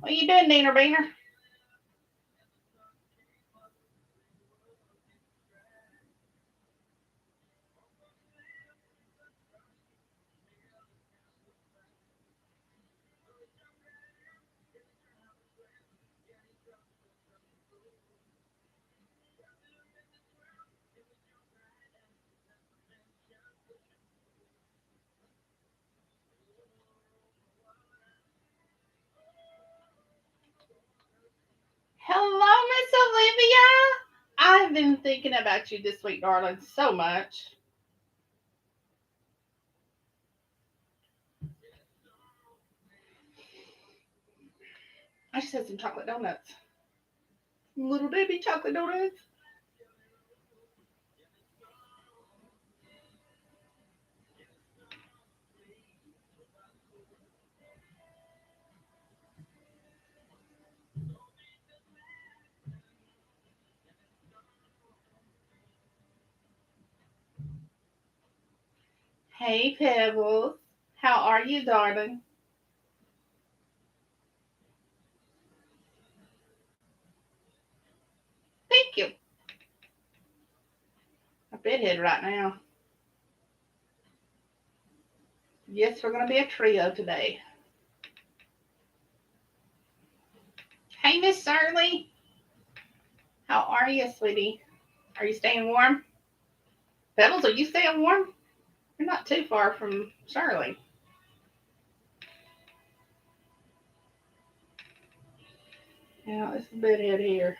What you doing, Neener Beaner? Hello, Miss Olivia. I've been thinking about you this week, darling, so much. I just had some chocolate donuts. Little Debbie chocolate donuts. Hey, Pebbles. How are you, darling? Thank you. A bedhead right now. Yes, we're going to be a trio today. Hey, Miss Shirley. How are you, sweetie? Are you staying warm? Pebbles, are you staying warm? You're not too far from Shirley. Yeah, it's a bedhead here.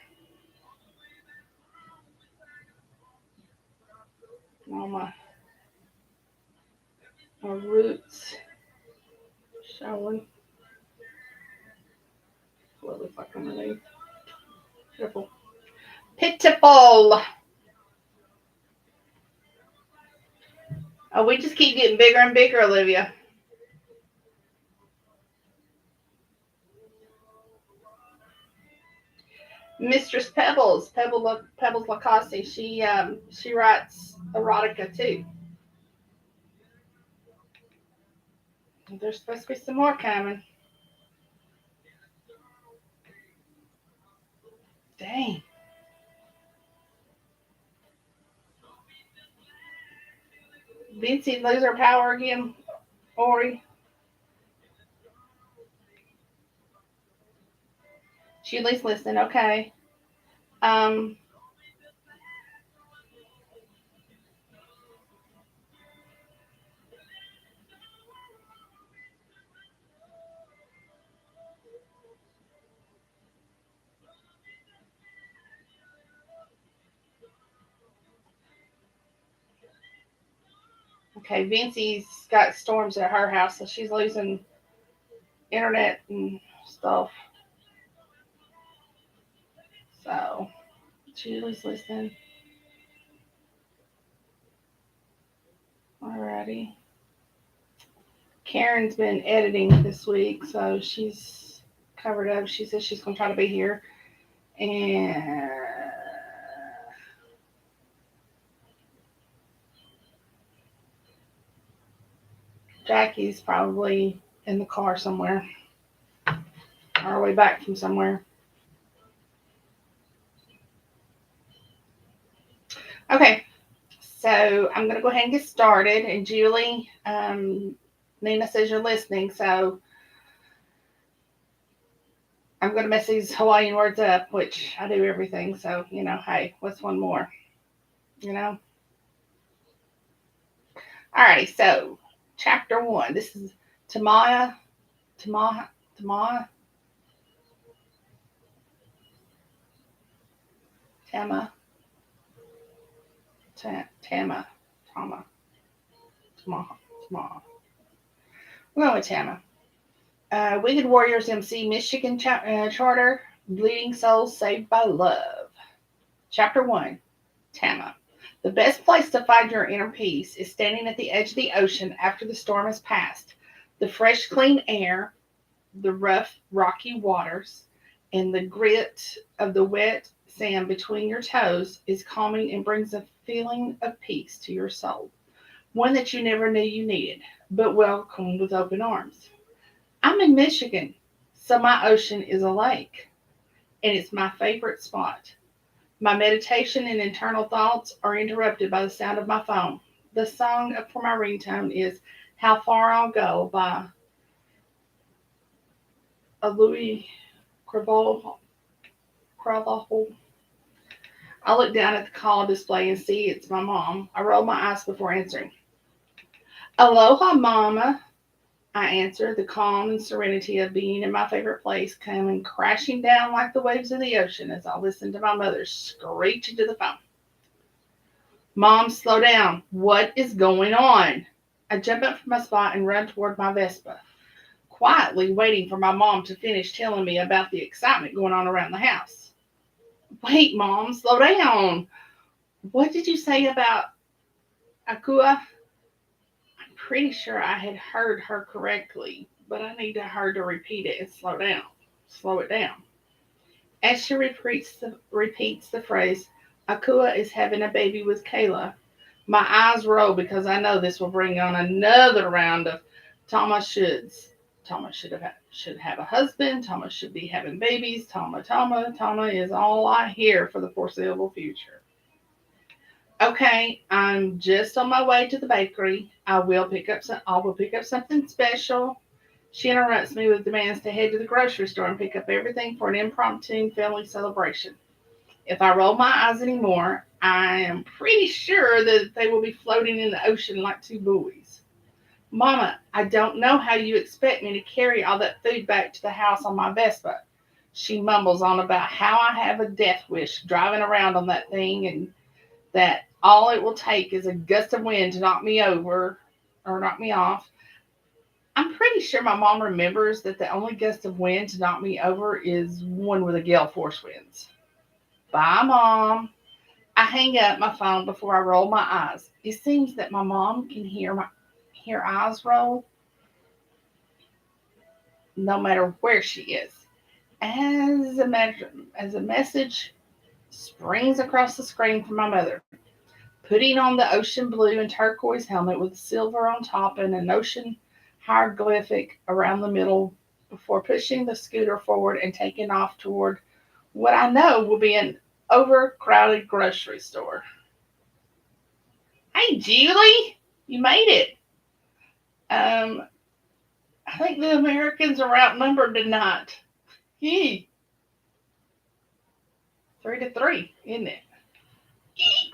All my roots showing. What looks like underneath. Pitiful. Pitiful. Oh, we just keep getting bigger and bigger, Olivia. Mistress Pebbles, Pebbles Lacoste. She writes erotica too. There's supposed to be some more coming. Dang. Vincey lose her power again, Ori. She at least listening. Okay. Um. Okay. Vincey's got storms at her house, so she's losing internet and stuff. So she at least listening. Alrighty. Karen's been editing this week, so she's covered up. She says she's gonna try to be here, and Jackie's probably in the car somewhere, on our way back from somewhere. Okay, so I'm gonna go ahead and get started. And Julie, Nina says you're listening, so I'm gonna mess these Hawaiian words up, which I do everything. So hey, what's one more? You know. Alrighty, so chapter one. This is Tamaya, Tamah, Tamah, Tama, Tama, Tama, Tama, Tama. We're going with Tama. Wicked Warriors MC Michigan Charter, Bleeding Souls Saved by Love. Chapter 1, Tama. The best place to find your inner peace is standing at the edge of the ocean after the storm has passed. The fresh, clean air, the rough, rocky waters, and the grit of the wet sand between your toes is calming and brings a feeling of peace to your soul. One that you never knew you needed, but welcomed with open arms. I'm in Michigan, So my ocean is a lake, and it's my favorite spot. My meditation and internal thoughts are interrupted by the sound of my phone. The song for my ringtone is How Far I'll Go by Louis Cravalho. I look down at the call display and see it's my mom. I roll my eyes before answering. Aloha, Mama. I answer, the calm and serenity of being in my favorite place coming crashing down like the waves of the ocean as I listen to my mother screech into the phone. Mom, slow down. What is going on? I jump up from my spot and run toward my Vespa, quietly waiting for my mom to finish telling me about the excitement going on around the house. Wait, Mom, slow down. What did you say about Akua? I'm pretty sure I had heard her correctly, but I need her to repeat it and slow it down. As she repeats the phrase, Akua is having a baby with Kayla, my eyes roll because I know this will bring on another round of Tamah shoulds. Tamah should have a husband. Tamah should be having babies. Tamah is all I hear for the foreseeable future. Okay, I'm just on my way to the bakery. I will pick up something special. She interrupts me with demands to head to the grocery store and pick up everything for an impromptu family celebration. If I roll my eyes anymore, I am pretty sure that they will be floating in the ocean like two buoys. Mama, I don't know how you expect me to carry all that food back to the house on my Vespa. She mumbles on about how I have a death wish driving around on that thing and that all it will take is a gust of wind to knock me over or knock me off. I'm pretty sure my mom remembers that the only gust of wind to knock me over is one with a gale force winds. Bye, Mom. I hang up my phone before I roll my eyes. It seems that my mom can hear eyes roll no matter where she is. As a message springs across the screen from my mother, putting on the ocean blue and turquoise helmet with silver on top and an ocean hieroglyphic around the middle before pushing the scooter forward and taking off toward what I know will be an overcrowded grocery store. Hey, Julie, you made it. Um, I think the Americans are outnumbered tonight. Yee. 3-3, isn't it? Yee.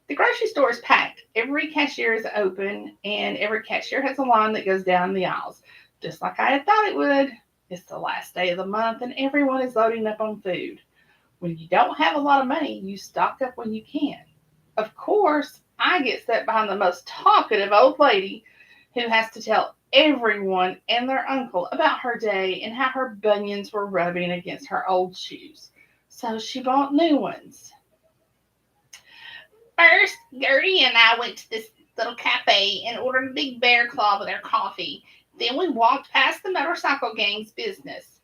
The grocery store is packed. Every cashier is open, and every cashier has a line that goes down the aisles, just like I had thought it would. It's the last day of the month, and everyone is loading up on food. When you don't have a lot of money, you stock up when you can. Of course, I get stuck behind the most talkative old lady who has to tell everyone and their uncle about her day and how her bunions were rubbing against her old shoes. So she bought new ones. First, Gertie and I went to this little cafe and ordered a big bear claw with our coffee. Then we walked past the motorcycle gang's business.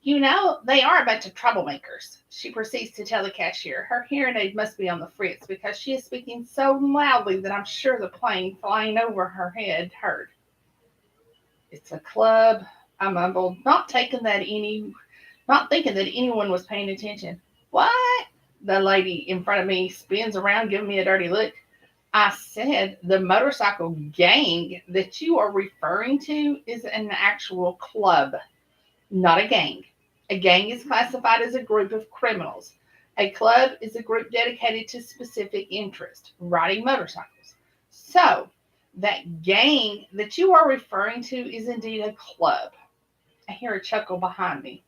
You know, they are a bunch of troublemakers, she proceeds to tell the cashier. Her hearing aid must be on the fritz because she is speaking so loudly that I'm sure the plane flying over her head heard. It's a club, I mumbled, not thinking that anyone was paying attention. What? The lady in front of me spins around, giving me a dirty look. I said the motorcycle gang that you are referring to is an actual club, not a gang. A gang is classified as a group of criminals. A club is a group dedicated to specific interest, riding motorcycles. So, that gang that you are referring to is indeed a club. I hear a chuckle behind me.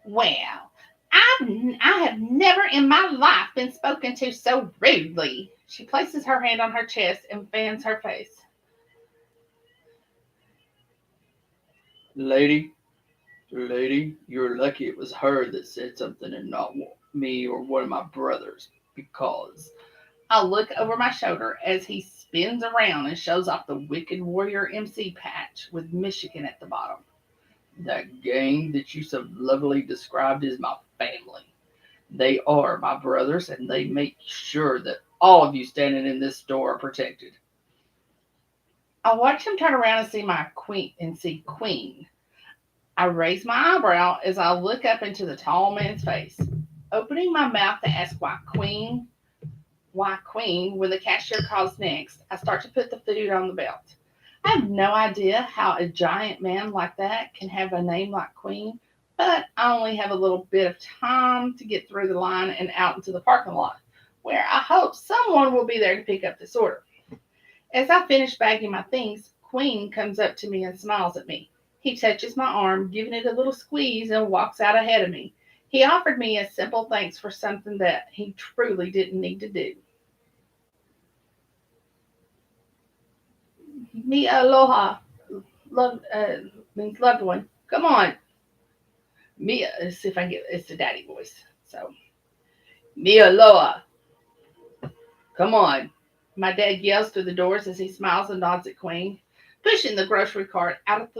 Well, I have never in my life been spoken to so rudely. She places her hand on her chest and fans her face. Lady, you're lucky it was her that said something and not me or one of my brothers, because I look over my shoulder as he spins around and shows off the Wicked Warrior MC patch with Michigan at the bottom. That gang that you so lovely described is my family. They are my brothers, and they make sure that All of you standing in this store are protected. I watch him turn around and see Queen. I raise my eyebrow as I look up into the tall man's face, opening my mouth to ask why Queen, when the cashier calls next. I start to put the food on the belt. I have no idea how a giant man like that can have a name like Queen, but I only have a little bit of time to get through the line and out into the parking lot, where I hope someone will be there to pick up this order. As I finish bagging my things, Queen comes up to me and smiles at me. He touches my arm, giving it a little squeeze, and walks out ahead of me. He offered me a simple thanks for something that he truly didn't need to do. Me aloha, love means loved one. Come on, Mia. Let's see if I can get it's the daddy voice. So me aloha, come on. My dad yells through the doors as he smiles and nods at Queen. Pushing the grocery cart out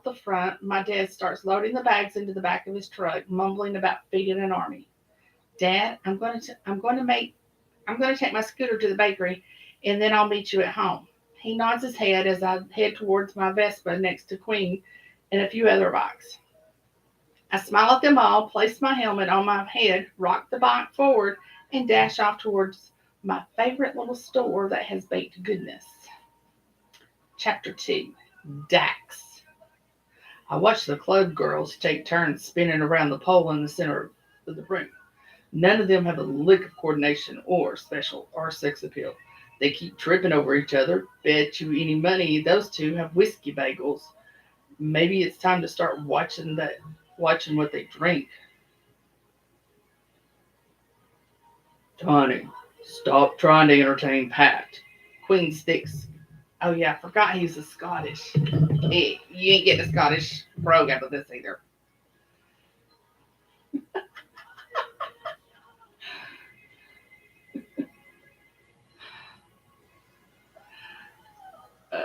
the front, my dad starts loading the bags into the back of his truck, mumbling about feeding an army. Dad, I'm going to take my scooter to the bakery, and then I'll meet you at home. He nods his head as I head towards my Vespa next to Queen and a few other bikes. I smile at them all, place my helmet on my head, rock the bike forward, and dash off towards my favorite little store that has baked goodness. Chapter 2. Dax. I watch the club girls take turns spinning around the pole in the center of the room. None of them have a lick of coordination or special or sex appeal. They keep tripping over each other. Bet you any money those two have whiskey bagels. Maybe it's time to start watching what they drink. Tony, stop trying to entertain Pat. Queen sticks. Oh yeah, I forgot he's a Scottish. Hey, you ain't getting a Scottish brogue out of this either. Uh,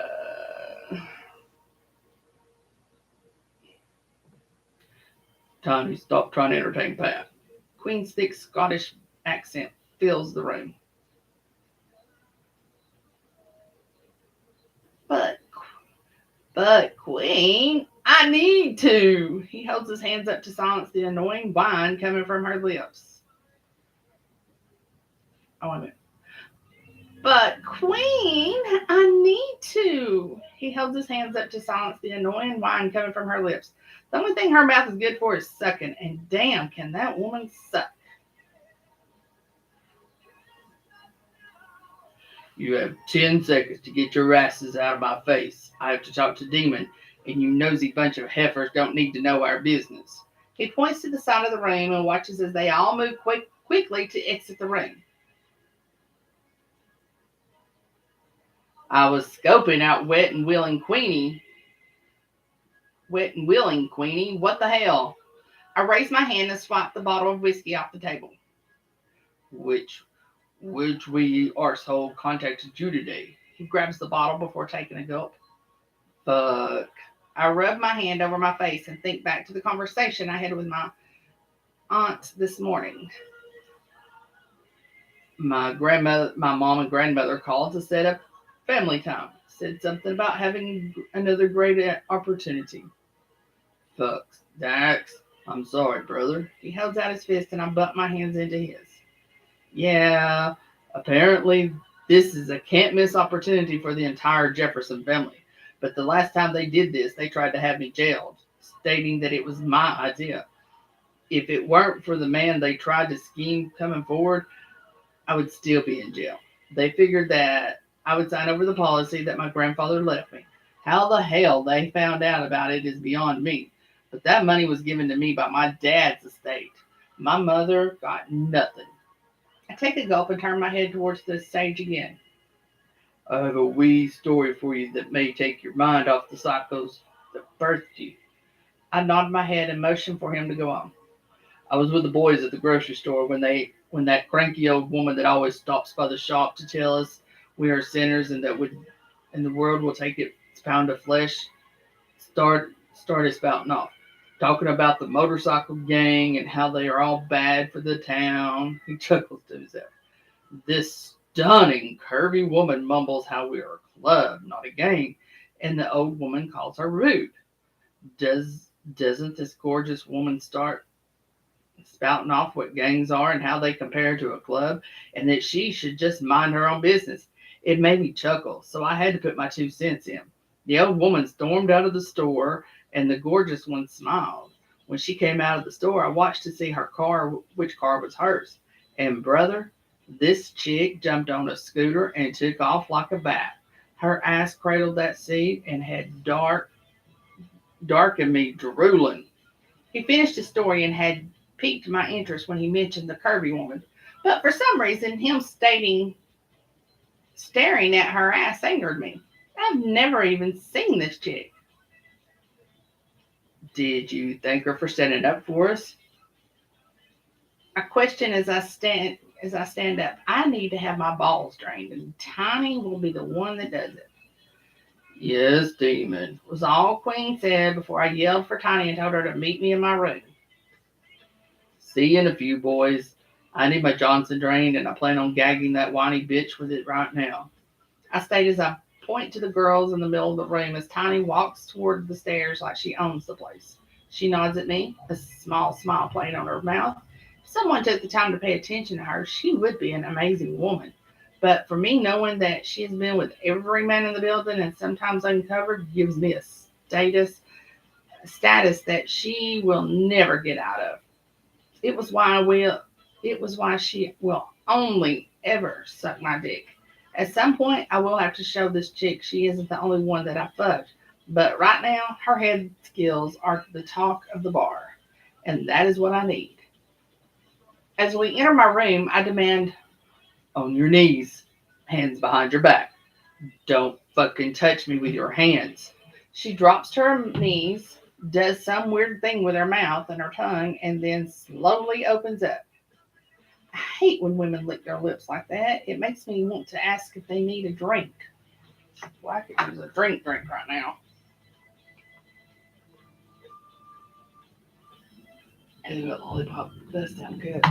Tony, stop trying to entertain Pat. Queen's thick Scottish accent fills the room. But, but, Queen, I need to. He holds his hands up to silence the annoying whine coming from her lips. Oh, wait a minute. But, Queen, I need to. He holds his hands up to silence the annoying whine coming from her lips. The only thing her mouth is good for is sucking, and damn, can that woman suck. You have 10 seconds to get your asses out of my face. I have to talk to Demon, and you nosy bunch of heifers don't need to know our business. He points to the side of the room and watches as they all move quickly to exit the room. I was scoping out Wet and willing, Queenie. What the hell? I raise my hand and swipe the bottle of whiskey off the table. Which we arsehole contacted you today. He grabs the bottle before taking a gulp. Fuck. I rub my hand over my face and think back to the conversation I had with my aunt this morning. My mom and grandmother called to set up family time. Said something about having another great opportunity. Fuck, Dax. I'm sorry, brother. He holds out his fist and I butt my hands into his. Yeah, apparently this is a can't miss opportunity for the entire Jefferson family. But the last time they did this, they tried to have me jailed, stating that it was my idea. If it weren't for the man they tried to scheme coming forward, I would still be in jail. They figured that I would sign over the policy that my grandfather left me. How the hell they found out about it is beyond me. But that money was given to me by my dad's estate. My mother got nothing. I take a gulp and turn my head towards the stage again. I have a wee story for you that may take your mind off the psychos that birthed you. I nod my head and motion for him to go on. I was with the boys at the grocery store when that cranky old woman that always stops by the shop to tell us we are sinners and the world will take its pound of flesh started spouting off, talking about the motorcycle gang and how they are all bad for the town. He chuckles to himself. This stunning curvy woman mumbles how we are a club, not a gang, and the old woman calls her rude. Doesn't this gorgeous woman start spouting off what gangs are and how they compare to a club, and that she should just mind her own business? It made me chuckle, so I had to put my 2 cents in. The old woman stormed out of the store, and the gorgeous one smiled. When she came out of the store, I watched to see her car, which car was hers. And brother, this chick jumped on a scooter and took off like a bat. Her ass cradled that seat and had darkened me drooling. He finished his story and had piqued my interest when he mentioned the curvy woman. But for some reason, him staring at her ass angered me. I've never even seen this chick. Did you thank her for standing up for us? I question as I stand up. I need to have my balls drained, and Tiny will be the one that does it. Yes, demon. Was all Queen said before I yelled for Tiny and told her to meet me in my room. See you in a few, boys. I need my Johnson drained, and I plan on gagging that whiny bitch with it right now. I stayed as I point to the girls in the middle of the room as Tiny walks toward the stairs like she owns the place. She nods at me, a small smile playing on her mouth. If someone took the time to pay attention to her, she would be an amazing woman. But for me, knowing that she has been with every man in the building and sometimes uncovered gives me a status that she will never get out of. It was why I will. It was why she will only ever suck my dick. At some point, I will have to show this chick she isn't the only one that I fucked. But right now, her head skills are the talk of the bar, and that is what I need. As we enter my room, I demand, On your knees, hands behind your back. Don't fucking touch me with your hands. She drops to her knees, does some weird thing with her mouth and her tongue, and then slowly opens up. I hate when women lick their lips like that. It makes me want to ask if they need a drink. Well, I could use a drink right now. Ooh, a lollipop does sound good.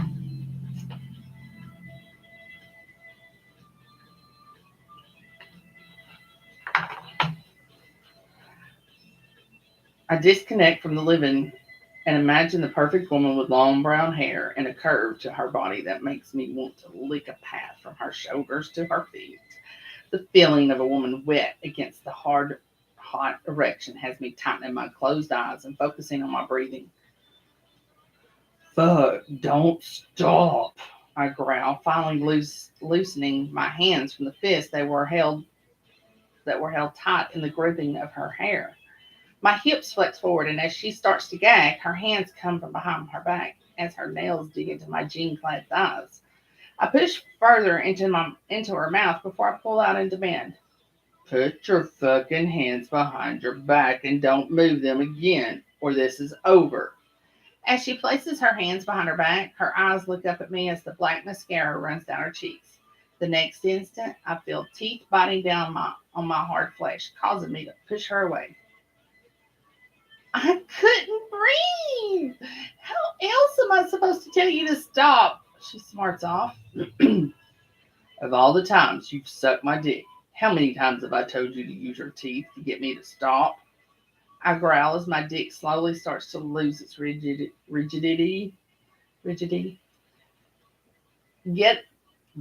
I disconnect from the living and imagine the perfect woman with long brown hair and a curve to her body that makes me want to lick a path from her shoulders to her feet. The feeling of a woman wet against the hard, hot erection has me tightening my closed eyes and focusing on my breathing. Fuck, don't stop. I growl, finally loosening my hands from the fists that were held tight in the gripping of her hair. My hips flex forward, and as she starts to gag, her hands come from behind her back as her nails dig into my jean-clad thighs. I push further into her mouth before I pull out and demand, Put your fucking hands behind your back and don't move them again, or this is over. As she places her hands behind her back, her eyes look up at me as the black mascara runs down her cheeks. The next instant, I feel teeth biting down on my hard flesh, causing me to push her away. I couldn't breathe. How else am I supposed to tell you to stop? She smarts off. Of all the times you've sucked my dick, how many times have I told you to use your teeth to get me to stop? I growl as my dick slowly starts to lose its rigidity. Get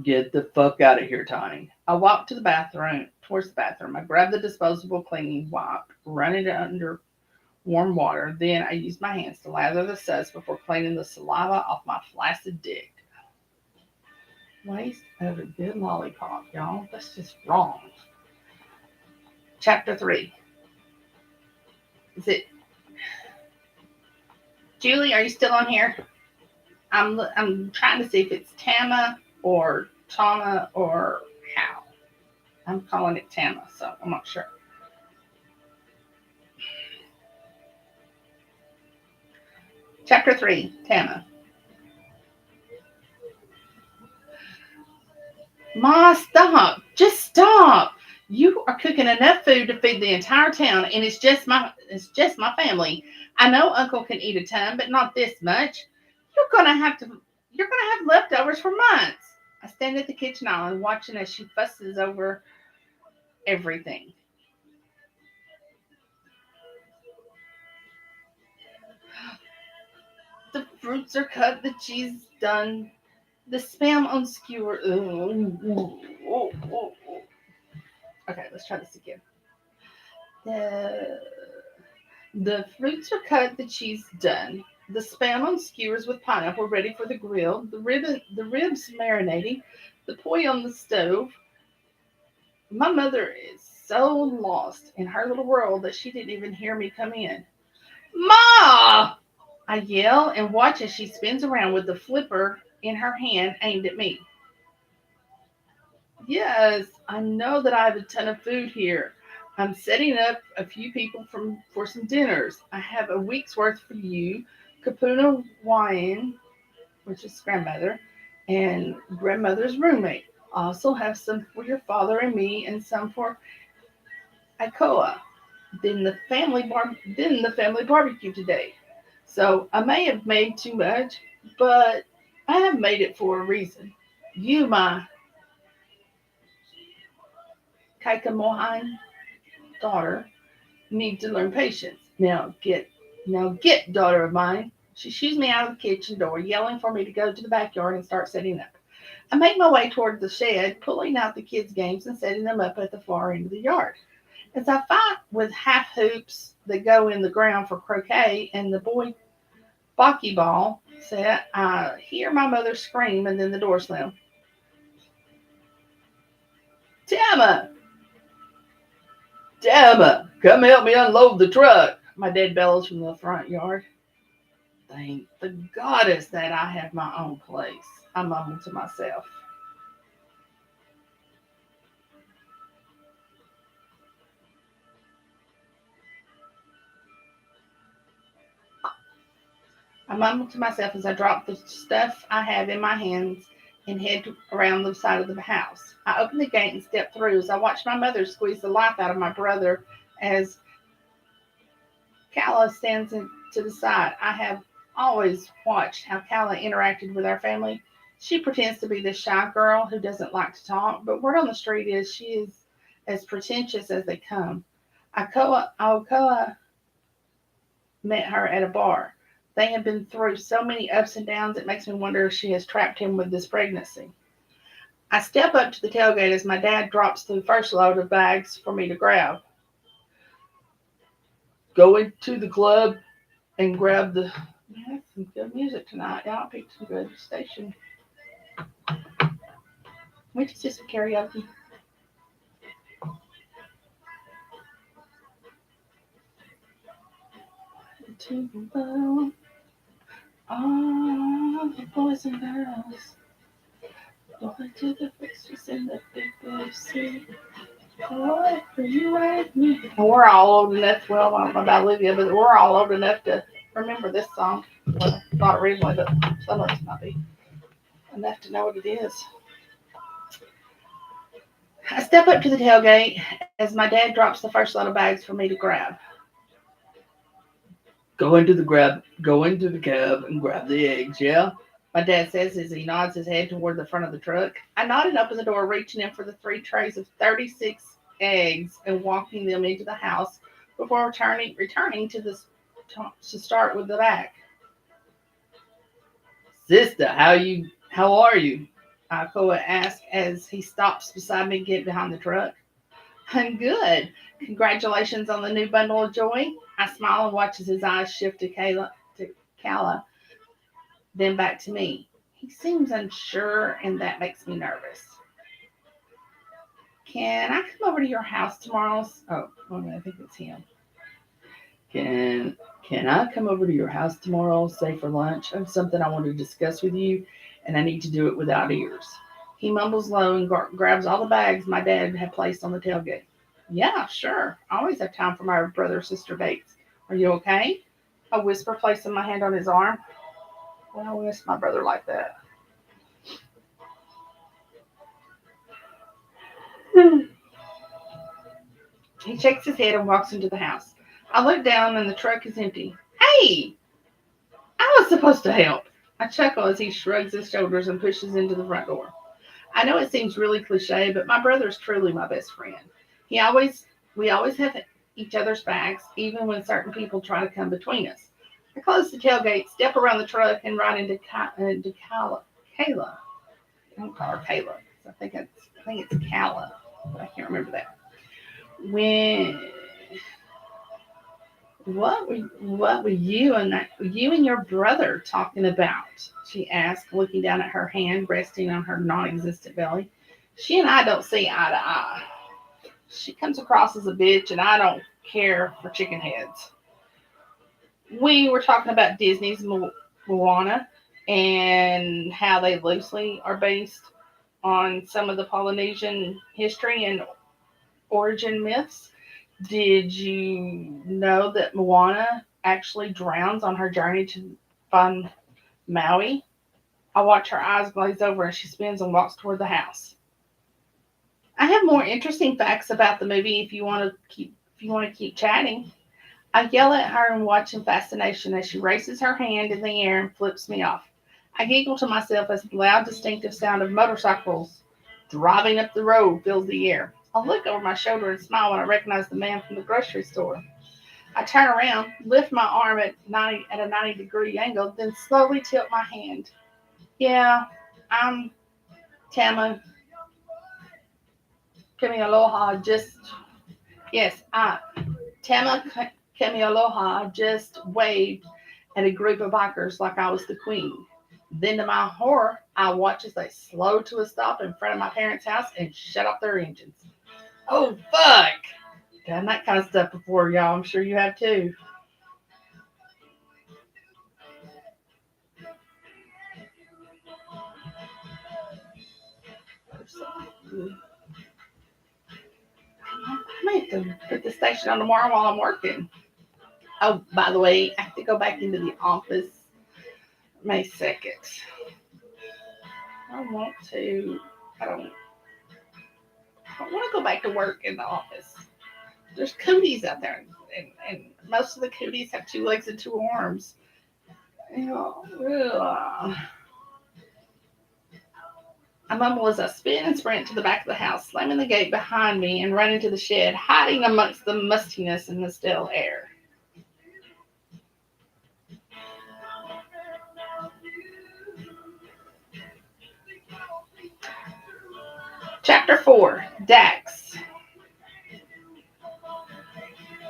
the fuck out of here, Tiny. I walk towards the bathroom. I grab the disposable cleaning wipe, run it under warm water. Then I use my hands to lather the suds before cleaning the saliva off my flaccid dick. Waste of a good lollipop, y'all. That's just wrong. Chapter 3. Is it Julie? Are you still on here? I'm trying to see if it's Tamah or Tamah or how. I'm calling it Tamah, so I'm not sure. Chapter 3, Tamah. Ma, stop. Just stop. You are cooking enough food to feed the entire town, and it's just my family. I know Uncle can eat a ton, but not this much. You're gonna have leftovers for months. I stand at the kitchen island watching as she fusses over everything. The fruits are cut, the cheese is done, the spam on skewer. Okay, let's try this again. The the fruits are cut, the cheese done. The spam on skewers with pineapple ready for the grill. The ribs marinating. The poi on the stove. My mother is so lost in her little world that she didn't even hear me come in. Ma! I yell and watch as she spins around with the flipper in her hand aimed at me. Yes, I know that I have a ton of food here. I'm setting up a few people for some dinners. I have a week's worth for you, Kapuna wine, which is grandmother, and grandmother's roommate. I also have some for your father and me, and some for Ikoa. Then the family barbecue today. So I may have made too much, but I have made it for a reason. You, my Kaikamohan daughter, need to learn patience. Now get, daughter of mine. She shoos me out of the kitchen door, yelling for me to go to the backyard and start setting up. I make my way toward the shed, pulling out the kids' games and setting them up at the far end of the yard. As I fight with half hoops that go in the ground for croquet and the boy Bocce ball set, I hear my mother scream and then the door slam. Tamah! Tamah! Come help me unload the truck! My dad bellows from the front yard. Thank the goddess that I have my own place, I mumble to myself. I mumble to myself as I drop the stuff I have in my hands and head around the side of the house. I open the gate and step through as I watch my mother squeeze the life out of my brother as Kala stands to the side. I have always watched how Kala interacted with our family. She pretends to be the shy girl who doesn't like to talk, but word on the street is she is as pretentious as they come. Aokoa met her at a bar. They have been through so many ups and downs, it makes me wonder if she has trapped him with this pregnancy. I step up to the tailgate as my dad drops the first load of bags for me to grab. Go into the club and grab the. Man, that's some good music tonight. Y'all picked some good station. We just did some karaoke. To the world, all the boys and girls. Going to the fixtures in the big blue sea. What for you and me? And we're all old enough. Well, I don't know about Olivia, but we're all old enough to remember this song. Well, not originally, but some of us might be enough to know what it is. I step up to the tailgate as my dad drops the first load of bags for me to grab. Go into the cab and grab the eggs, yeah? My dad says as he nods his head toward the front of the truck. I nod and open the door, reaching in for the 3 trays of 36 eggs and walking them into the house before returning to start with the back. Sister, how are you? Alcoa asks as he stops beside me, get behind the truck. I'm good. Congratulations on the new bundle of joy. I smile and watch as his eyes shift to Kala, then back to me. He seems unsure, and that makes me nervous. Can I come over to your house tomorrow? Oh, I think it's him. Can can I come over to your house tomorrow, say for lunch? I have something I want to discuss with you, and I need to do it without ears. He mumbles low and grabs all the bags my dad had placed on the tailgate. Yeah, sure. I always have time for my brother or sister dates. Are you okay? I whisper, placing my hand on his arm. Well, I miss my brother like that. He shakes his head and walks into the house. I look down and the truck is empty. Hey, I was supposed to help. I chuckle as he shrugs his shoulders and pushes into the front door. I know it seems really cliche, but my brother is truly my best friend. He always, we always have each other's backs, even when certain people try to come between us. I close the tailgate, step around the truck, and ride into Kayla. I don't call her Kayla. I think it's Kala, but I can't remember that. When what were you and your brother talking about? She asked, looking down at her hand resting on her non-existent belly. She and I don't see eye to eye. She comes across as a bitch, and I don't care for chicken heads. We were talking about Disney's Moana and how they loosely are based on some of the Polynesian history and origin myths. Did you know that Moana actually drowns on her journey to find Maui? I watch her eyes glaze over and she spins and walks toward the house. I have more interesting facts about the movie if you want to keep chatting. I yell at her and watch in fascination as she raises her hand in the air and flips me off. I giggle to myself as the loud, distinctive sound of motorcycles driving up the road fills the air. I look over my shoulder and smile when I recognize the man from the grocery store. I turn around, lift my arm at a 90-degree angle, then slowly tilt my hand. Yeah, I'm Tamah Kamea Loha. Yes, Tamah Kamea Loha just waved at a group of bikers like I was the queen. Then, to my horror, I watch as they slow to a stop in front of my parents' house and shut off their engines. Oh, fuck! Done that kind of stuff before, y'all. I'm sure you have too. I may have to put the station on tomorrow while I'm working. Oh, by the way, I have to go back into the office May 2nd. I want to. I don't. I don't want to go back to work in the office. There's cooties out there, and most of the cooties have 2 legs and 2 arms. You know, ugh. I mumble as I spin and sprint to the back of the house, slamming the gate behind me and run into the shed, hiding amongst the mustiness and the stale air. Chapter 4, Dax.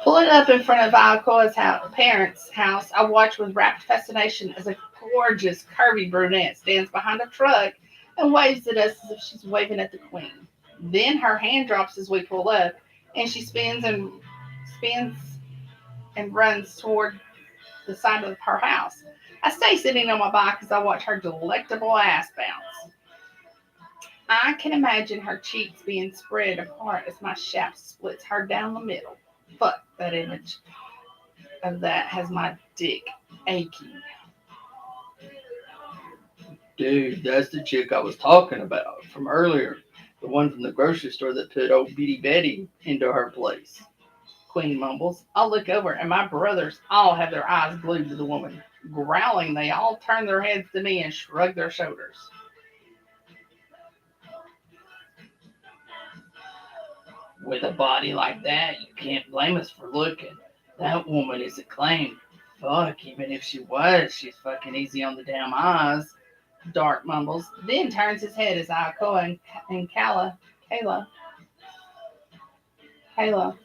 Pulling up in front of Alcoa's parents' house, I watch with rapt fascination as a gorgeous, curvy brunette stands behind a truck and waves at us as if she's waving at the queen. Then her hand drops as we pull up, and she spins and runs toward the side of her house. I stay sitting on my bike as I watch her delectable ass bounce. I can imagine her cheeks being spread apart as my shaft splits her down the middle. Fuck, that image of that has my dick aching. Dude, that's the chick I was talking about from earlier. The one from the grocery store that put old Bitty Betty into her place. Queen mumbles. I look over and my brothers all have their eyes glued to the woman. Growling, they all turn their heads to me and shrug their shoulders. With a body like that, you can't blame us for looking. That woman is acclaimed. Fuck, even if she was, she's fucking easy on the damn eyes. Dark mumbles, then turns his head as Alcoa and Kayla, Kayla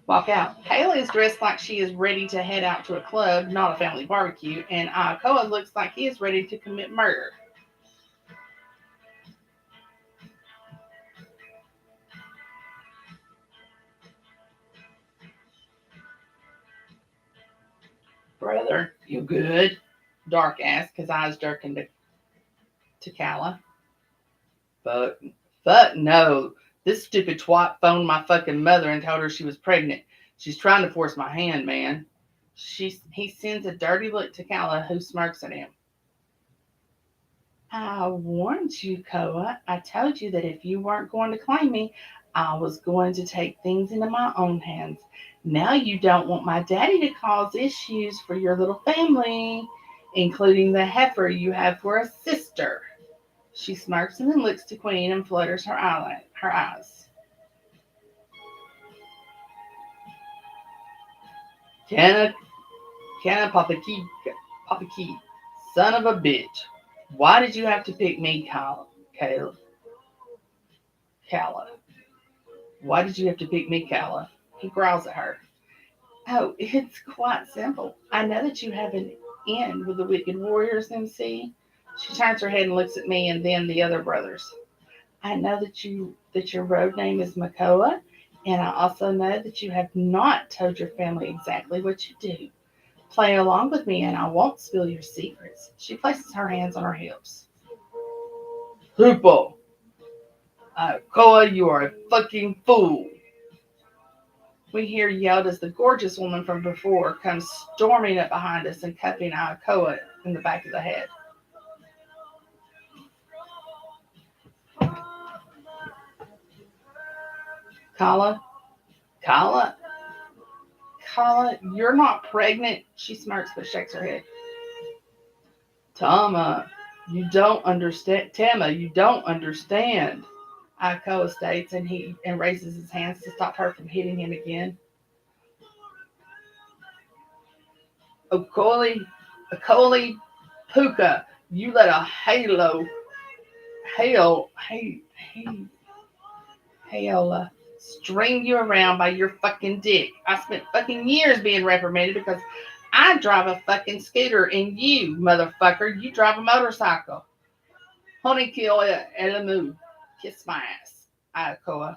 walk out. Kayla is dressed like she is ready to head out to a club, not a family barbecue, and Alcoa looks like he is ready to commit murder. Brother, you good? Dark asks, his eyes jerking to Kayla. Fuck no. This stupid twat phoned my fucking mother and told her she was pregnant. She's trying to force my hand, man. He sends a dirty look to Kayla, who smirks at him. I warned you, Koa. I told you that if you weren't going to claim me, I was going to take things into my own hands. Now you don't want my daddy to cause issues for your little family, including the heifer you have for a sister. She smirks and then looks to Queen and flutters her eyes. Canna, canna, Papa Key, son of a bitch. Why did you have to pick me, Kayla? Kala? Why did you have to pick me, Kala? He growls at her. Oh, it's quite simple. I know that you have an end with the Wicked Warriors, MC. She turns her head and looks at me and then the other brothers. I know that your road name is Makoa, and I also know that you have not told your family exactly what you do. Play along with me and I won't spill your secrets. She places her hands on her hips. Hoopo! Koa, you are a fucking fool. We hear yelled as the gorgeous woman from before comes storming up behind us and cuffing Aokoa in the back of the head. Kala? Kala? Kala, you're not pregnant. She smirks but shakes her head. Tamah, you don't understand. Tamah, you don't understand. Aokoa states and raises his hands to stop her from hitting him again. Okoli Puka, you let a Hayola, string you around by your fucking dick. I spent fucking years being reprimanded because I drive a fucking scooter and you, motherfucker, you drive a motorcycle. honey kill Elamu. Kiss my ass, Aokoa.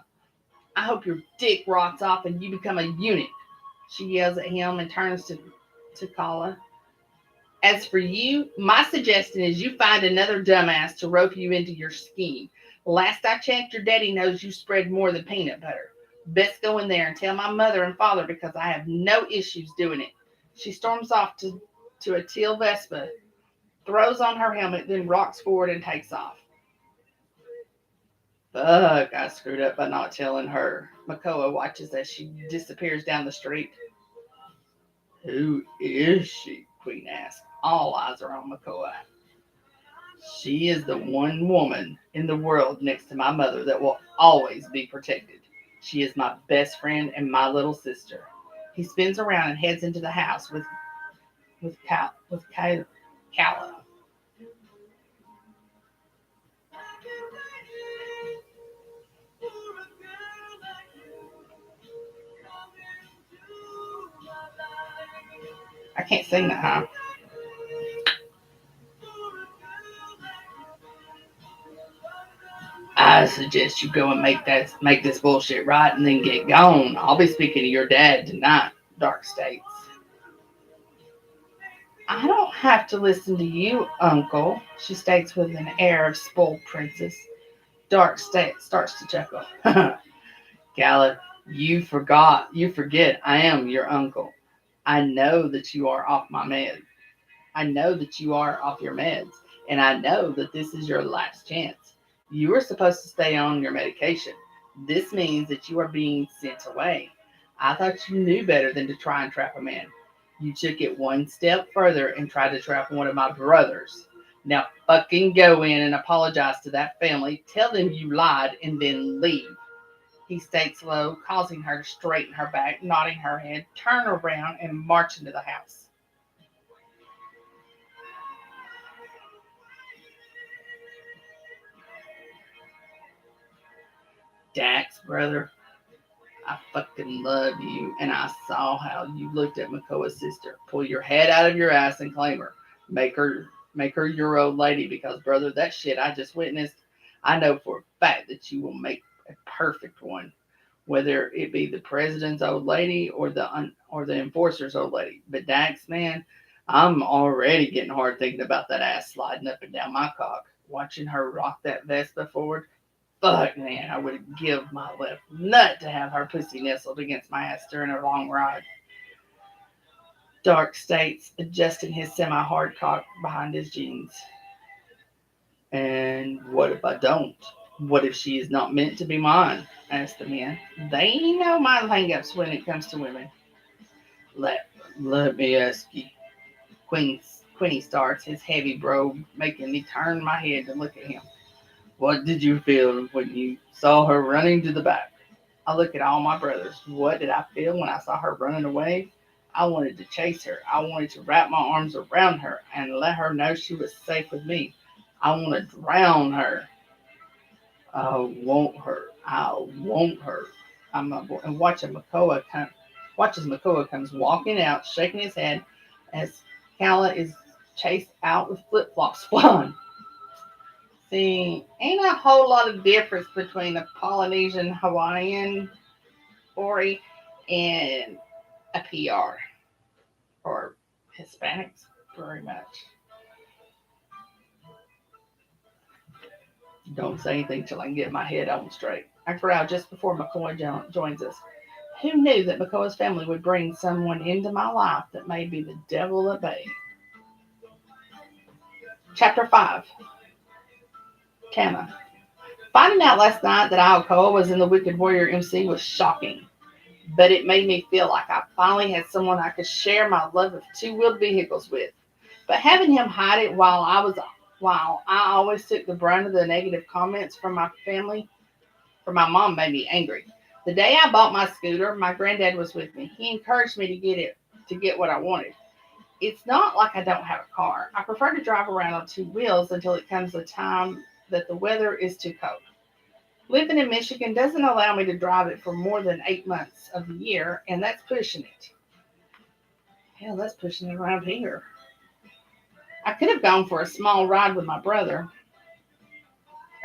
I hope your dick rots off and you become a eunuch. She yells at him and turns to Kala. As for you, my suggestion is you find another dumbass to rope you into your scheme. Last I checked, your daddy knows you spread more than peanut butter. Best go in there and tell my mother and father because I have no issues doing it. She storms off to a teal Vespa, throws on her helmet, then rocks forward and takes off. Fuck, I screwed up by not telling her. Makoa watches as she disappears down the street. Who is she? Queen asks. All eyes are on Makoa. She is the one woman in the world next to my mother that will always be protected. She is my best friend and my little sister. He spins around and heads into the house with Calla. I can't sing that, huh? I suggest you go and make this bullshit right and then get gone. I'll be speaking to your dad tonight, Dark states. I don't have to listen to you, Uncle, she states with an air of spoiled princess. Dark starts to chuckle. Gala, you forget I am your uncle. I know that you are off my meds. I know that you are off your meds, and I know that this is your last chance. You are supposed to stay on your medication. This means that you are being sent away. I thought you knew better than to try and trap a man. You took it one step further and tried to trap one of my brothers. Now fucking go in and apologize to that family, tell them you lied, and then leave. He states low, causing her to straighten her back, nodding her head, turn around, and march into the house. Dax, brother, I fucking love you, and I saw how you looked at Makoa's sister. Pull your head out of your ass and claim her. Make her your old lady, because, brother, that shit I just witnessed, I know for a fact that you will make a perfect one. Whether it be the president's old lady or the enforcer's old lady. But Dax, man, I'm already getting hard thinking about that ass sliding up and down my cock. Watching her rock that Vespa forward. Fuck, man, I would give my left nut to have her pussy nestled against my ass during a long ride. Dark states, adjusting his semi-hard cock behind his jeans. And what if I don't? What if she is not meant to be mine? Asked the man. They know my hangups when it comes to women. Let me ask you. Queenie starts, his heavy brogue making me turn my head to look at him. What did you feel when you saw her running to the back? I look at all my brothers. What did I feel when I saw her running away? I wanted to chase her. I wanted to wrap my arms around her and let her know she was safe with me. I want to drown her. I want her. I want her. I'm not, and watches Makoa comes walking out, shaking his head as Kala is chased out with flip flops flying. See, ain't a whole lot of difference between a Polynesian Hawaiian Ori and a PR or Hispanics, very much. Don't say anything till I can get my head on straight. I corral just before McCoy joins us. Who knew that McCoy's family would bring someone into my life that may be the devil at bay? Chapter 5, Tamah. Finding out last night that Alcoa was in the Wicked Warrior MC was shocking, but it made me feel like I finally had someone I could share my love of two-wheeled vehicles with. But having him hide it while I always took the brunt of the negative comments from my family, from my mom, made me angry. The day I bought my scooter, my granddad was with me. He encouraged me to get what I wanted. It's not like I don't have a car. I prefer to drive around on two wheels until it comes a time that the weather is too cold. Living in Michigan doesn't allow me to drive it for more than 8 months of the year, and that's pushing it. Hell, that's pushing it around here. I could have gone for a small ride with my brother.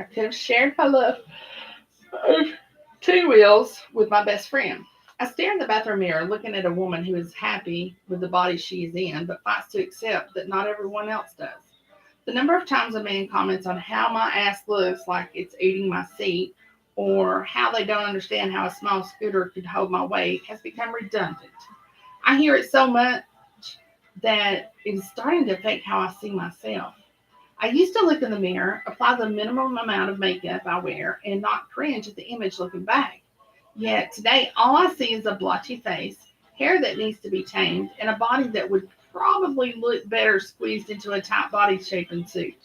I could have shared my love of two wheels with my best friend. I stare in the bathroom mirror, looking at a woman who is happy with the body she is in, but fights to accept that not everyone else does. The number of times a man comments on how my ass looks like it's eating my seat, or how they don't understand how a small scooter could hold my weight, has become redundant. I hear it so much that it is starting to affect how I see myself. I used to look in the mirror, apply the minimum amount of makeup I wear, and not cringe at the image looking back. Yet today, all I see is a blotchy face, hair that needs to be tamed, and a body that would probably look better squeezed into a tight body shaping suit.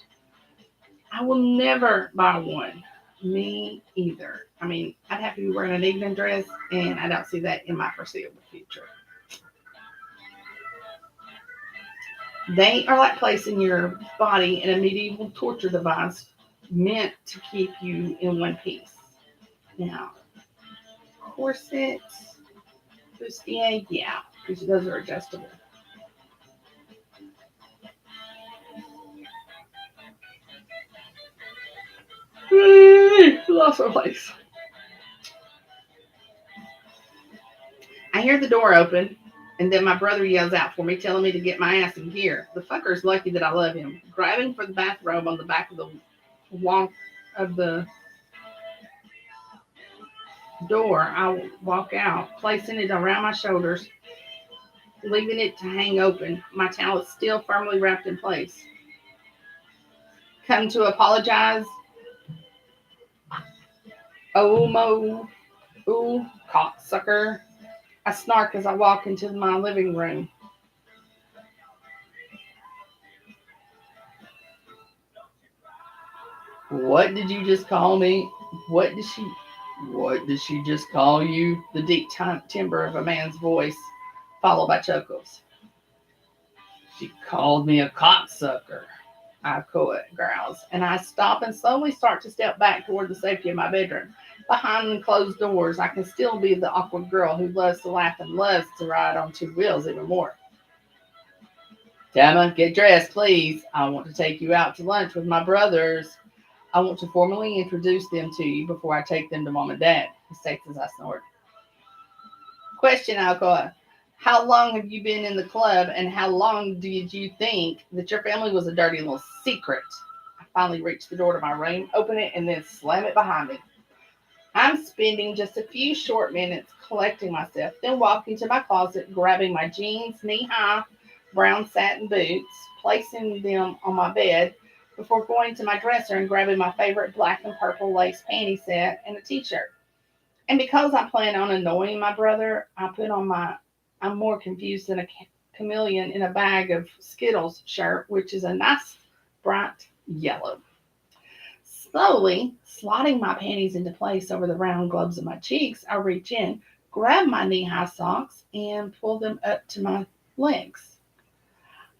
I will never buy one. Me either. I mean, I'd have to be wearing an evening dress, and I don't see that in my foreseeable future. They are like placing your body in a medieval torture device meant to keep you in one piece. Now, corsets, bustier, yeah, because those are adjustable. Lost my place. I hear the door open, and then my brother yells out for me, telling me to get my ass in gear. The fucker's lucky that I love him. Grabbing for the bathrobe on the back of the wall of the door, I walk out, placing it around my shoulders, leaving it to hang open. My towel is still firmly wrapped in place. Come to apologize. Oh, Mo. Ooh, cocksucker. I snark as I walk into my living room. What did you just call me? What did she what did she just call you? The deep timbre of a man's voice, followed by chuckles. She called me a cocksucker. Alcoa growls, and I stop and slowly start to step back toward the safety of my bedroom. Behind closed doors, I can still be the awkward girl who loves to laugh and loves to ride on two wheels even more. Tamah, get dressed, please. I want to take you out to lunch with my brothers. I want to formally introduce them to you before I take them to mom and dad, he states as I snort. Question, Alcoa. How long have you been in the club, and how long did you think that your family was a dirty little secret? I finally reach the door to my room, open it, and then slam it behind me. I'm spending just a few short minutes collecting myself, then walking to my closet, grabbing my jeans, knee-high brown satin boots, placing them on my bed before going to my dresser and grabbing my favorite black and purple lace panty set and a t-shirt. And because I plan on annoying my brother, I'm more confused than a chameleon in a bag of Skittles shirt, which is a nice bright yellow. Slowly, sliding my panties into place over the round globes of my cheeks, I reach in, grab my knee-high socks, and pull them up to my legs.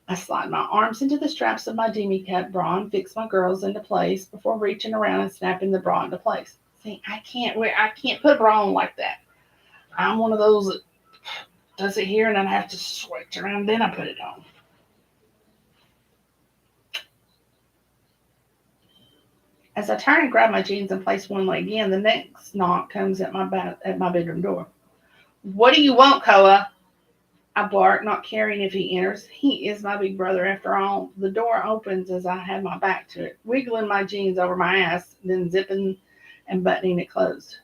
I slide my arms into the straps of my demi-cut bra and fix my girls into place before reaching around and snapping the bra into place. See, I can't put a bra on like that. I'm one of those that does it here and then I have to switch around, then I put it on. As I turn and grab my jeans and place one leg in, the next knock comes at my bedroom door. What do you want, Koa? I bark, not caring if he enters. He is my big brother after all. The door opens as I have my back to it, wiggling my jeans over my ass, then zipping and buttoning it closed.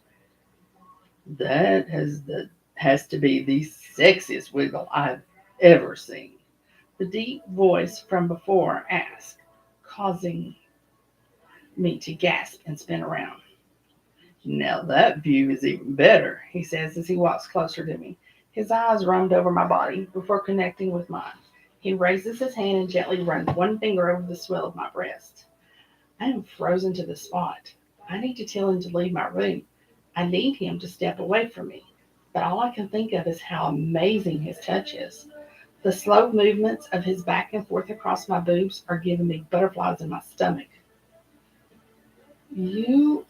That has to be the sexiest wiggle I've ever seen. The deep voice from before asks, causing me to gasp and spin around. Now that view is even better. He says as he walks closer to me. His eyes roamed over my body before connecting with mine. He raises his hand and gently runs one finger over the swell of my breast. I am frozen to the spot. I need to tell him to leave my room. I need him to step away from me. But all I can think of is how amazing his touch is. The slow movements of his back and forth across my boobs are giving me butterflies in my stomach. You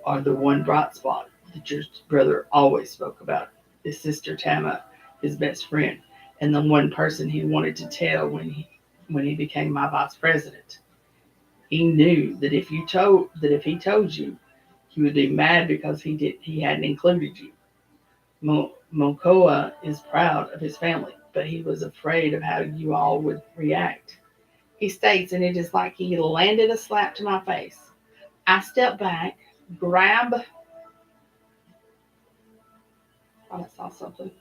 are the one bright spot that your brother always spoke about. His sister Tamah, his best friend, and the one person he wanted to tell when he became my vice president. He knew that if he told you, he would be mad because he hadn't included you. Mokoa is proud of his family, but he was afraid of how you all would react. He states, and it is like he landed a slap to my face. I step back, grab. Oh, I saw something.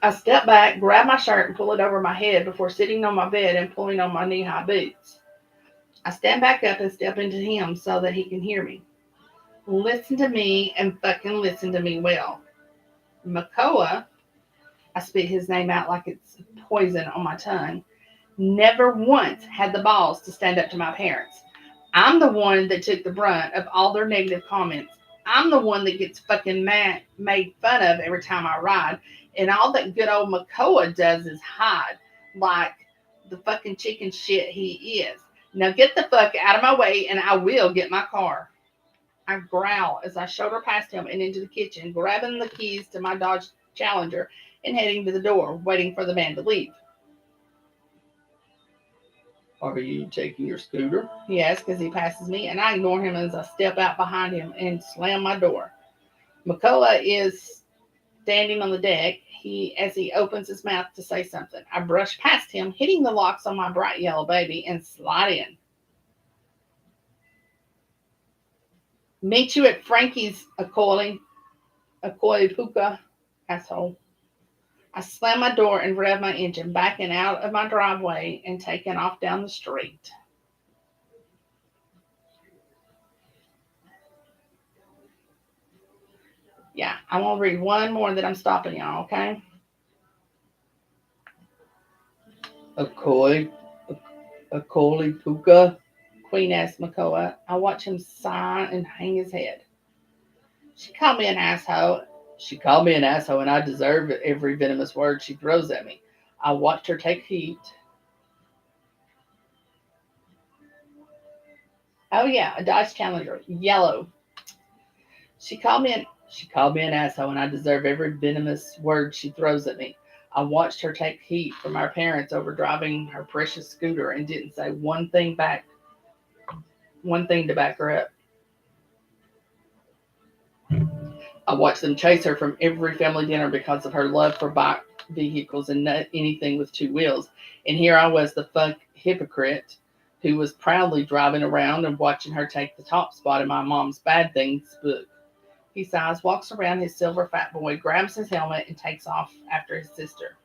I step back, grab my shirt, and pull it over my head before sitting on my bed and pulling on my knee high boots. I stand back up and step into him so that he can hear me. Listen to me and fucking listen to me well. Makoa, I spit his name out like it's poison on my tongue, never once had the balls to stand up to my parents. I'm the one that took the brunt of all their negative comments. I'm the one that gets fucking made fun of every time I ride. And all that good old Makoa does is hide like the fucking chicken shit he is. Now get the fuck out of my way and I will get my car. I growl as I shoulder past him and into the kitchen, grabbing the keys to my Dodge Challenger and heading to the door, waiting for the man to leave. Are you taking your scooter? He asks as he passes me, and I ignore him as I step out behind him and slam my door. Makoa is standing on the deck as he opens his mouth to say something. I brush past him, hitting the locks on my bright yellow baby, and slide in. Meet you at Frankie's, Akoi Puka, asshole. I slam my door and rev my engine, backing out of my driveway and taking off down the street. Yeah, I want to read one more that I'm stopping y'all, okay? Akoi Puka. Queen asked Makoa. I watch him sigh and hang his head. She called me an asshole. She called me an asshole, and I deserve every venomous word she throws at me. I watched her take heat. Oh yeah, a Dodge Challenger, yellow. She called me an asshole, and I deserve every venomous word she throws at me. I watched her take heat from our parents over driving her precious scooter and didn't say one thing to back her up. I watched them chase her from every family dinner because of her love for bike vehicles and anything with two wheels. And here I was, the fuck hypocrite, who was proudly driving around and watching her take the top spot in my mom's bad things book. He sighs, walks around his silver fat boy, grabs his helmet, and takes off after his sister.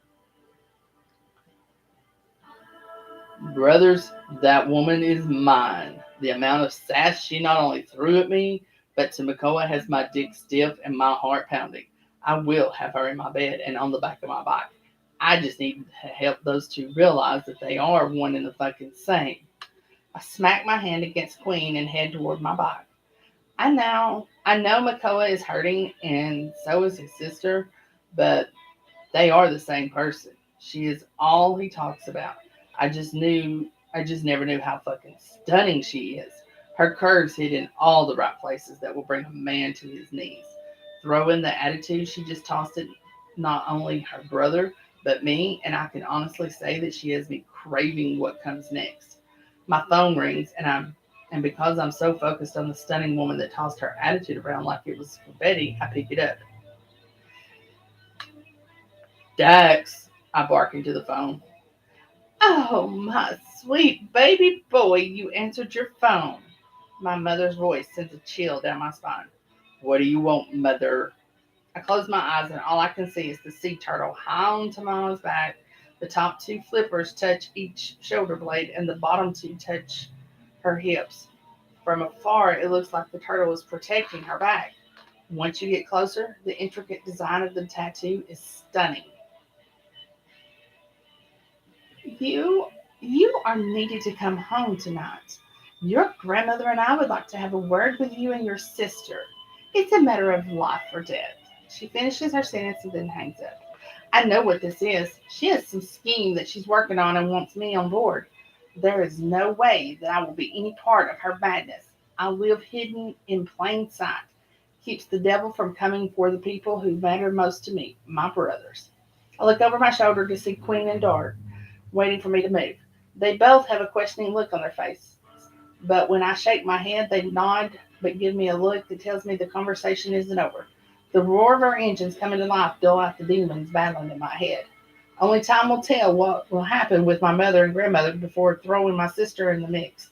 Brothers, that woman is mine. The amount of sass she not only threw at me, but to Makoa has my dick stiff and my heart pounding. I will have her in my bed and on the back of my bike. I just need to help those two realize that they are one and the fucking same. I smack my hand against Queen and head toward my bike. I know Makoa is hurting and so is his sister, but they are the same person. She is all he talks about. I just never knew how fucking stunning she is. Her curves hit in all the right places that will bring a man to his knees. Throw in the attitude she just tossed at not only her brother, but me, and I can honestly say that she has me craving what comes next. My phone rings, and because I'm so focused on the stunning woman that tossed her attitude around like it was confetti, I pick it up. Dax, I bark into the phone. Oh, my sweet baby boy, you answered your phone. My mother's voice sends a chill down my spine. What do you want, mother? I close my eyes and all I can see is the sea turtle high on Tamah's back. The top two flippers touch each shoulder blade and the bottom two touch her hips. From afar, it looks like the turtle is protecting her back. Once you get closer, the intricate design of the tattoo is stunning. You you are needed to come home tonight. Your grandmother and I would like to have a word with you and your sister. It's a matter of life or death. She finishes her sentence and then hangs up. I know what this is. She has some scheme that she's working on and wants me on board. There is no way that I will be any part of her madness. I live hidden in plain sight. Keeps the devil from coming for the people who matter most to me, my brothers. I look over my shoulder to see Queen and Dart waiting for me to move. They both have a questioning look on their face, but when I shake my head, they nod but give me a look that tells me the conversation isn't over. The roar of our engines coming to life dull out the demons battling in my head. Only time will tell what will happen with my mother and grandmother before throwing my sister in the mix.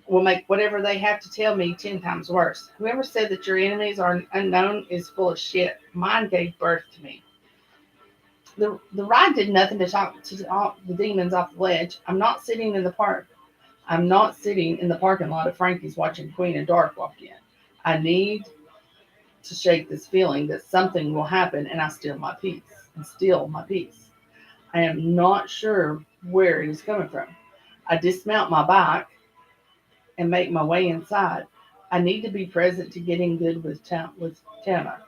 Will make whatever they have to tell me 10 times worse. Whoever said that your enemies are unknown is full of shit. Mine gave birth to me. The ride did nothing to talk the demons off the ledge. I'm not sitting in the parking lot of Frankie's watching Queen and Dark walk in. I need to shake this feeling that something will happen and I steal my peace. And steal my peace. I am not sure where it is coming from. I dismount my bike and make my way inside. I need to be present to get in good with Tama.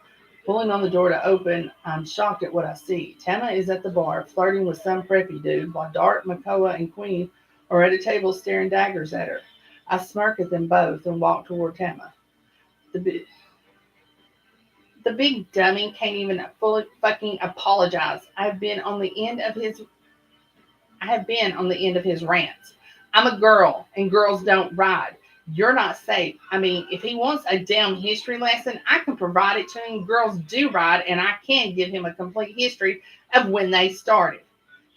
Pulling on the door to open, I'm shocked at what I see. Tama is at the bar, flirting with some preppy dude, while Dart, Makoa, and Queen are at a table staring daggers at her. I smirk at them both and walk toward Tama. The, the big dummy can't even fully fucking apologize. I have been on the end of his rants. I'm a girl, and girls don't ride. You're not safe. I mean, if he wants a damn history lesson, I can provide it to him. Girls do ride, and I can give him a complete history of when they started.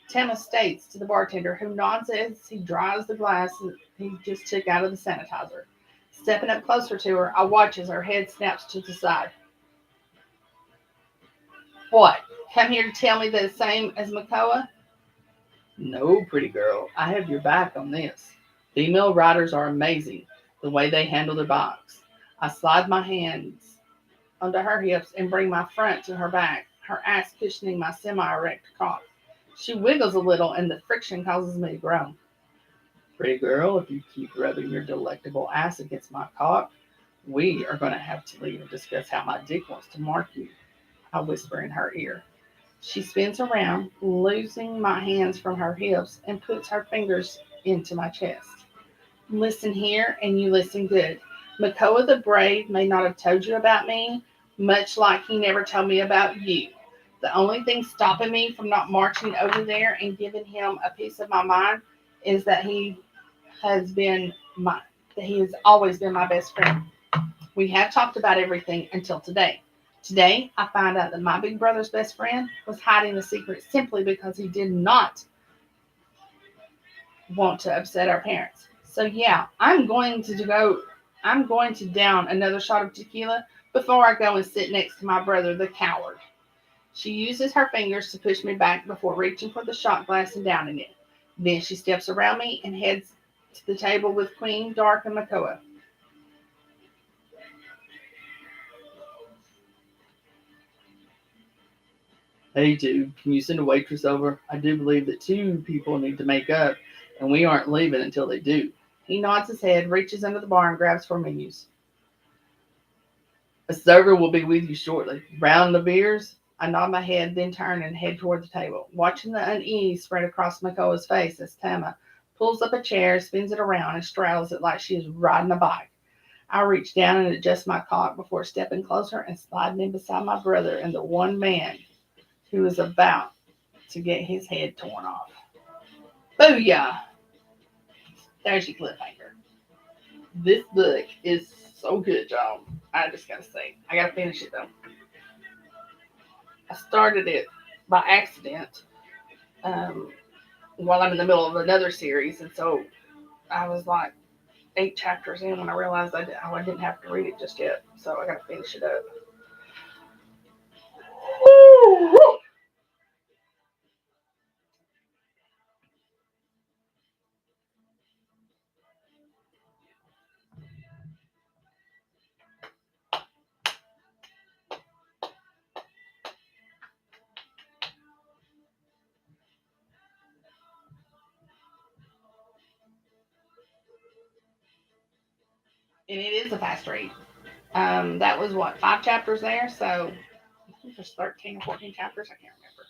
Tama states to the bartender, who nods as he dries the glass he just took out of the sanitizer. Stepping up closer to her, I watch as her head snaps to the side. What? Come here to tell me the same as Makoa? No, pretty girl, I have your back on this. Female riders are amazing, the way they handle their bikes. I slide my hands onto her hips and bring my front to her back, her ass cushioning my semi-erect cock. She wiggles a little and the friction causes me to groan. Pretty girl, if you keep rubbing your delectable ass against my cock, we are going to have to leave and discuss how my dick wants to mark you, I whisper in her ear. She spins around, losing my hands from her hips, and puts her fingers into my chest. Listen here, and you listen good. Makoa the Brave may not have told you about me, much like he never told me about you. The only thing stopping me from not marching over there and giving him a piece of my mind is has been my that he has always been my best friend. We have talked about everything until today. Today, I find out that my big brother's best friend was hiding the secret simply because he did not want to upset our parents. So yeah, I'm going to down another shot of tequila before I go and sit next to my brother, the coward. She uses her fingers to push me back before reaching for the shot glass and downing it. Then she steps around me and heads to the table with Queen, Dark, and Makoa. Hey, dude, can you send a waitress over? I do believe that two people need to make up, and we aren't leaving until they do. He nods his head, reaches under the bar, and grabs for menus. A server will be with you shortly. Round the beers? I nod my head, then turn and head toward the table, watching the unease spread across Makoa's face as Tamah pulls up a chair, spins it around, and straddles it like she is riding a bike. I reach down and adjust my cock before stepping closer and sliding in beside my brother and the one man who is about to get his head torn off. Booyah! There's your cliffhanger. This book is so good, y'all. I just gotta say, I gotta finish it though. I started it by accident um, while I'm in the middle of another series, and so I was like 8 chapters in when I realized I didn't have to read it just yet. So I gotta finish it up. And it is a fast read. That was what, 5 chapters there, so I think there's 13 or 14 chapters. I can't remember.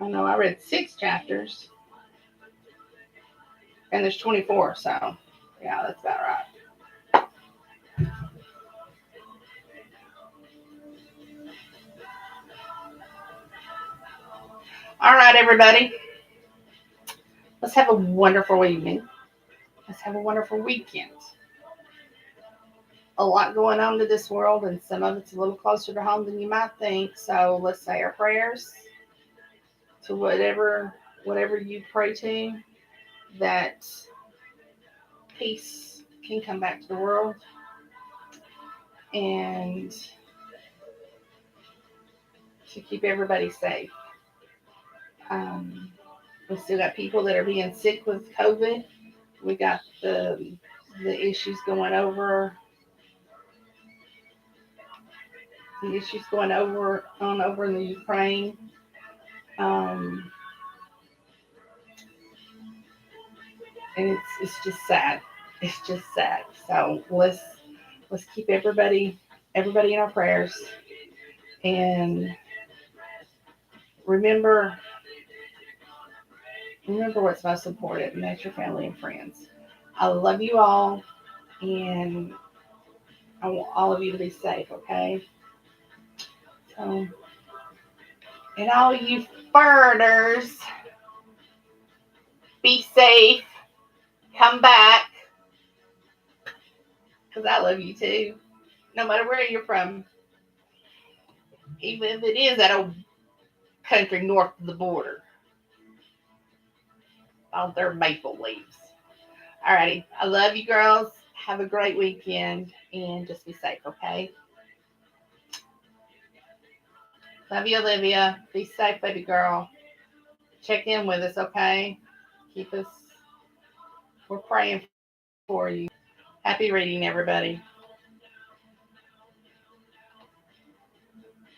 I know I read 6 chapters, and there's 24, so yeah, that's about right. All right, everybody. Let's have a wonderful evening. Let's have a wonderful weekend. A lot going on to this world, and some of it's a little closer to home than you might think. So let's say our prayers to whatever you pray to, that peace can come back to the world, and to keep everybody safe. Um, we still got people that are being sick with COVID. We got the issues going over over in the Ukraine. Um, and it's just sad. It's just sad. So let's keep everybody in our prayers, and remember what's most important, and that's your family and friends. I love you all, and I want all of you to be safe. Okay. So, and all you furters, be safe. Come back, because I love you too. No matter where you're from, even if it is that old country north of the border, all their maple leaves. Alrighty, I love you, girls. Have a great weekend, and just be safe, okay? Love you, Olivia. Be safe, baby girl. Check in with us, okay? Keep us. We're praying for you. Happy reading, everybody.